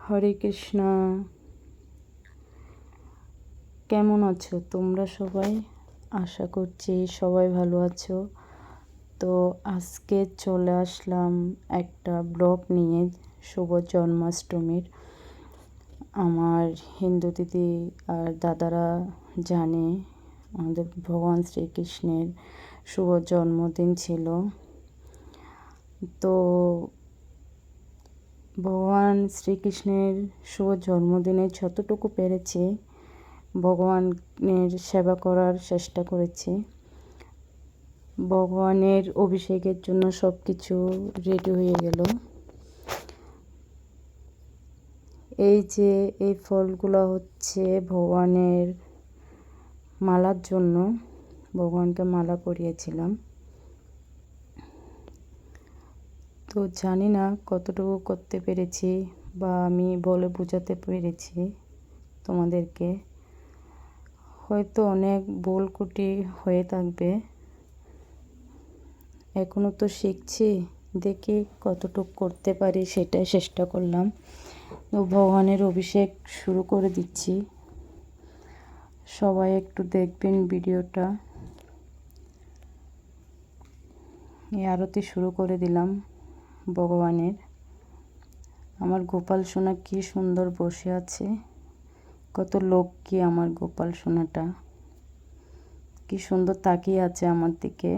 হরে কৃষ্ণ। কেমন আছো তোমরা সবাই? আশা করছি সবাই ভালো আছো। তো আজকে চলে আসলাম একটা ব্লগ নিয়ে শুভ জন্মাষ্টমীর। আমার হিন্দু দিদি আর দাদারা জানে আমাদের ভগবান শ্রীকৃষ্ণের শুভ জন্মদিন ছিল। তো ভগবান শ্রীকৃষ্ণের শুভ জন্মদিনে যতটুকু পেরেছি ভগবানের সেবা করার চেষ্টা করেছি। ভগবানের অভিষেকের জন্য সব কিছু রেডি হয়ে গেল। এই যে এই ফলগুলো হচ্ছে ভগবানের মালার জন্য, ভগবানকে মালা পরিয়েছিলাম। তো জানি না কতটুকু করতে পেরেছি বা আমি বলে বোঝাতে পেরেছি তোমাদেরকে। হয়তো অনেক ভুল ত্রুটি হয়ে থাকবে, এখনও তো শিখছি, দেখি কতটুকু করতে পারি সেটাই চেষ্টা করলাম। তো ভগবানের অভিষেক শুরু করে দিচ্ছি, সবাই একটু দেখবেন ভিডিওটা। এই আরতি শুরু করে দিলাম ভগবানের। আমার গোপাল সোনা কি সুন্দর বসে আছে, কত লক্ষ্মী আমার গোপাল সোনাটা, কি সুন্দর তাকিয়ে আছে আমার দিকে।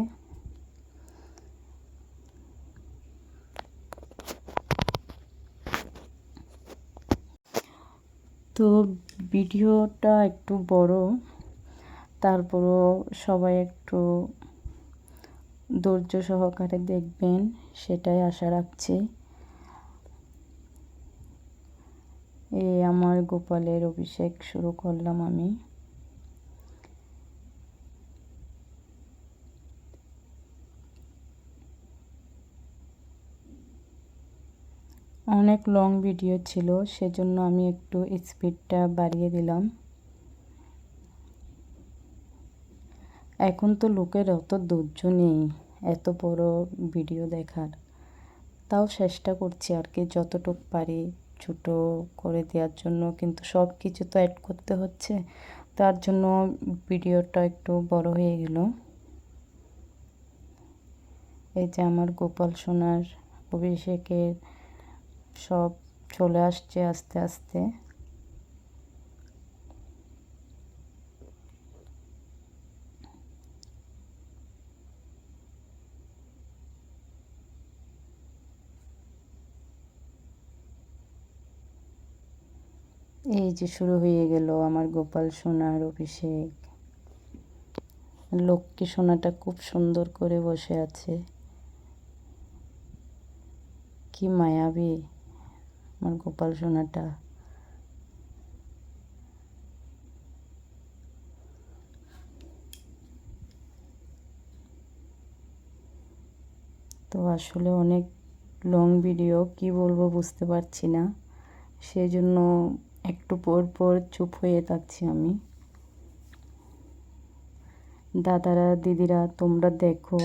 তো ভিডিওটা একটু বড়, তারপরও সবাই একটু ধৈর্য সহকারে দেখবেন সেটাই আশা রাখছি। এই আমার গোপালের অভিষেক শুরু করলাম আমি। অনেক লং ভিডিও ছিল, সেজন্য আমি একটু স্পিডটা বাড়িয়ে দিলাম। এখন তো লোকের অত ধৈর্য নেই এত বড় ভিডিও দেখার, তাও চেষ্টা করছি আর কি যতটুকু পারি ছোট করে দেওয়ার জন্য, কিন্তু সব কিছু তো অ্যাড করতে হচ্ছে, তার জন্য ভিডিওটা একটু বড় হয়ে গেল। এই যে আমার গোপাল সোনার অভিষেকের সব চলে আসছে আস্তে আস্তে। এই যে শুরু হয়ে গেল আমার গোপাল সোনার অভিষেক। লক্ষ্মী সোনাটা খুব সুন্দর করে বসে আছে, কি মায়াবী আমার গোপাল সোনাটা। তো আসলে অনেক লং ভিডিও, কি বলবো বুঝতে পারছি না, সেই জন্য একটু পর পর চুপ হয়ে থাকছি আমি। দাদারা দিদিরা তোমরা দেখো।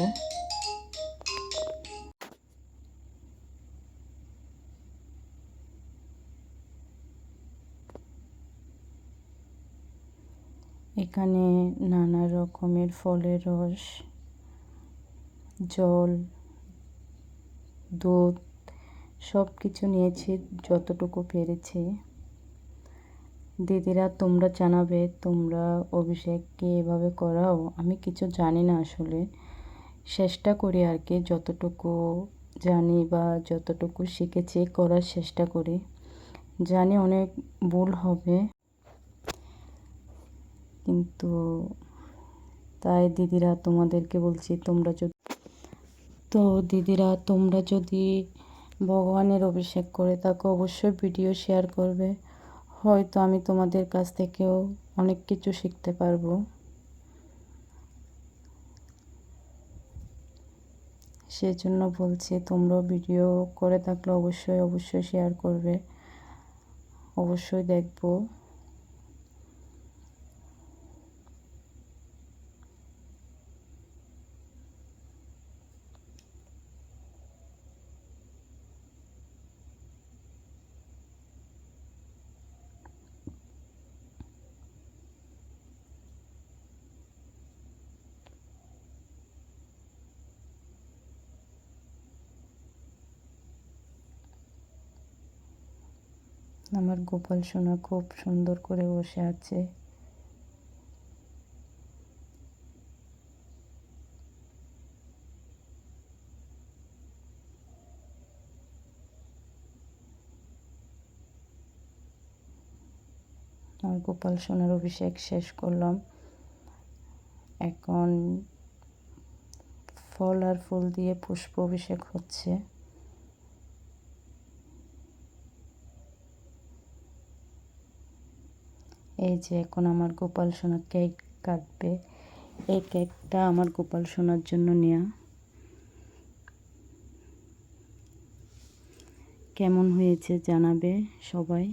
এখানে নানা রকমের ফলের রস, জল, দুধ সব কিছু নিয়েছি যতটুকু পেরেছি। দিদিরা তোমরা জানাবে তোমরা অভিষেক কি এভাবে করাও? আমি কিছু জানি না আসলে, চেষ্টা করি আর কি যতটুকু জানি বা যতটুকু শিখেছি করার চেষ্টা করি। জানি অনেক ভুল হবে, কিন্তু তাই দিদিরা তোমাদেরকে বলছি দিদিরা তোমরা যদি ভগবানের অভিষেক করে থাকো অবশ্যই ভিডিও শেয়ার করবে, হয়তো আমি তোমাদের কাছ থেকেও অনেক কিছু শিখতে পারবো। সেজন্য বলছি তোমরা ভিডিও করে থাকলে অবশ্যই অবশ্যই শেয়ার করবে, অবশ্যই দেখবো। আমার গোপাল সোনা খুব সুন্দর করে বসে আছে। আমার গোপাল সোনার অভিষেক শেষ করলাম। এখন ফল আর ফুল দিয়ে পুষ্প অভিষেক হচ্ছে। এই যে এখন আমার গোপাল সোনা কেক কাটবে। এই কেকটা আমার গোপাল সোনার জন্য নেয়া। কেমন হয়েছে জানাবে সবাই।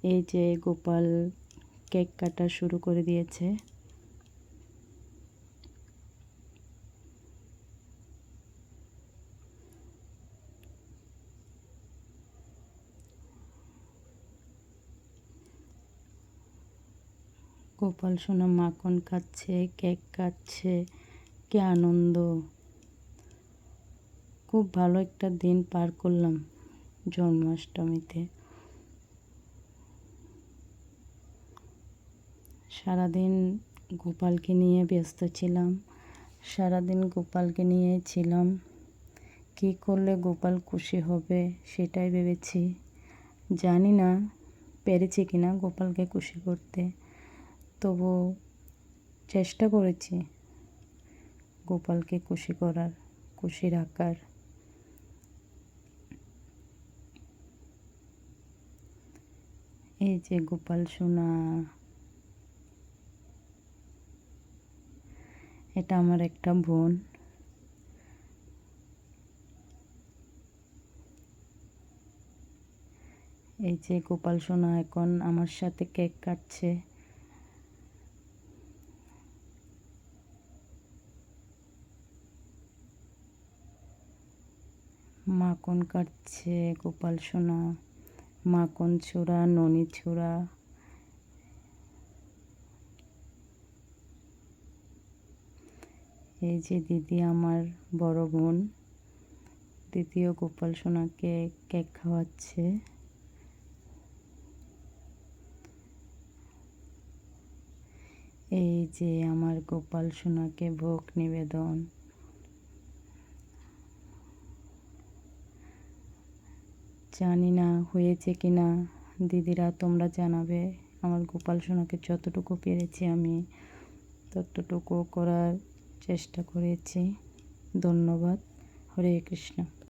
এই যে গোপাল কেক কাটা শুরু করে দিয়েছে। গোপাল সোনা মাখন খাচ্ছে, কেক কাটছে, কি আনন্দ! খুব ভালো একটা দিন পার করলাম জন্মাষ্টমীতে। সারাদিন গোপালকে নিয়ে ব্যস্ত ছিলাম, সারাদিন গোপালকে নিয়ে ছিলাম। কী করলে গোপাল খুশি হবে সেটাই ভেবেছি। জানি না পেরেছি কিনা গোপালকে খুশি করতে, তবু চেষ্টা করেছি গোপালকে খুশি করার, খুশি রাখার। এই যে গোপাল সোনা, এটা আমার একটা বোন। এই যে গোপাল সোনা এখন আমার সাথে কেক কাটছে। মাখন কাটছে গোপাল সোনা, মাখন ছোড়া, ননি ছোড়া। এই যে দিদি আমার বড় বোন, দিদিও গোপাল সোনাকে কেক খাওয়াচ্ছে। এই যে আমার গোপাল সোনাকে ভোগ নিবেদন। জানি না হয়েছে কি না, দিদিরা তোমরা জানাবে। আমার গোপাল সোনাকে যতটুকু পেরেছি আমি ততটুকু করার চেষ্টা করেছি। ধন্যবাদ। হরে কৃষ্ণ।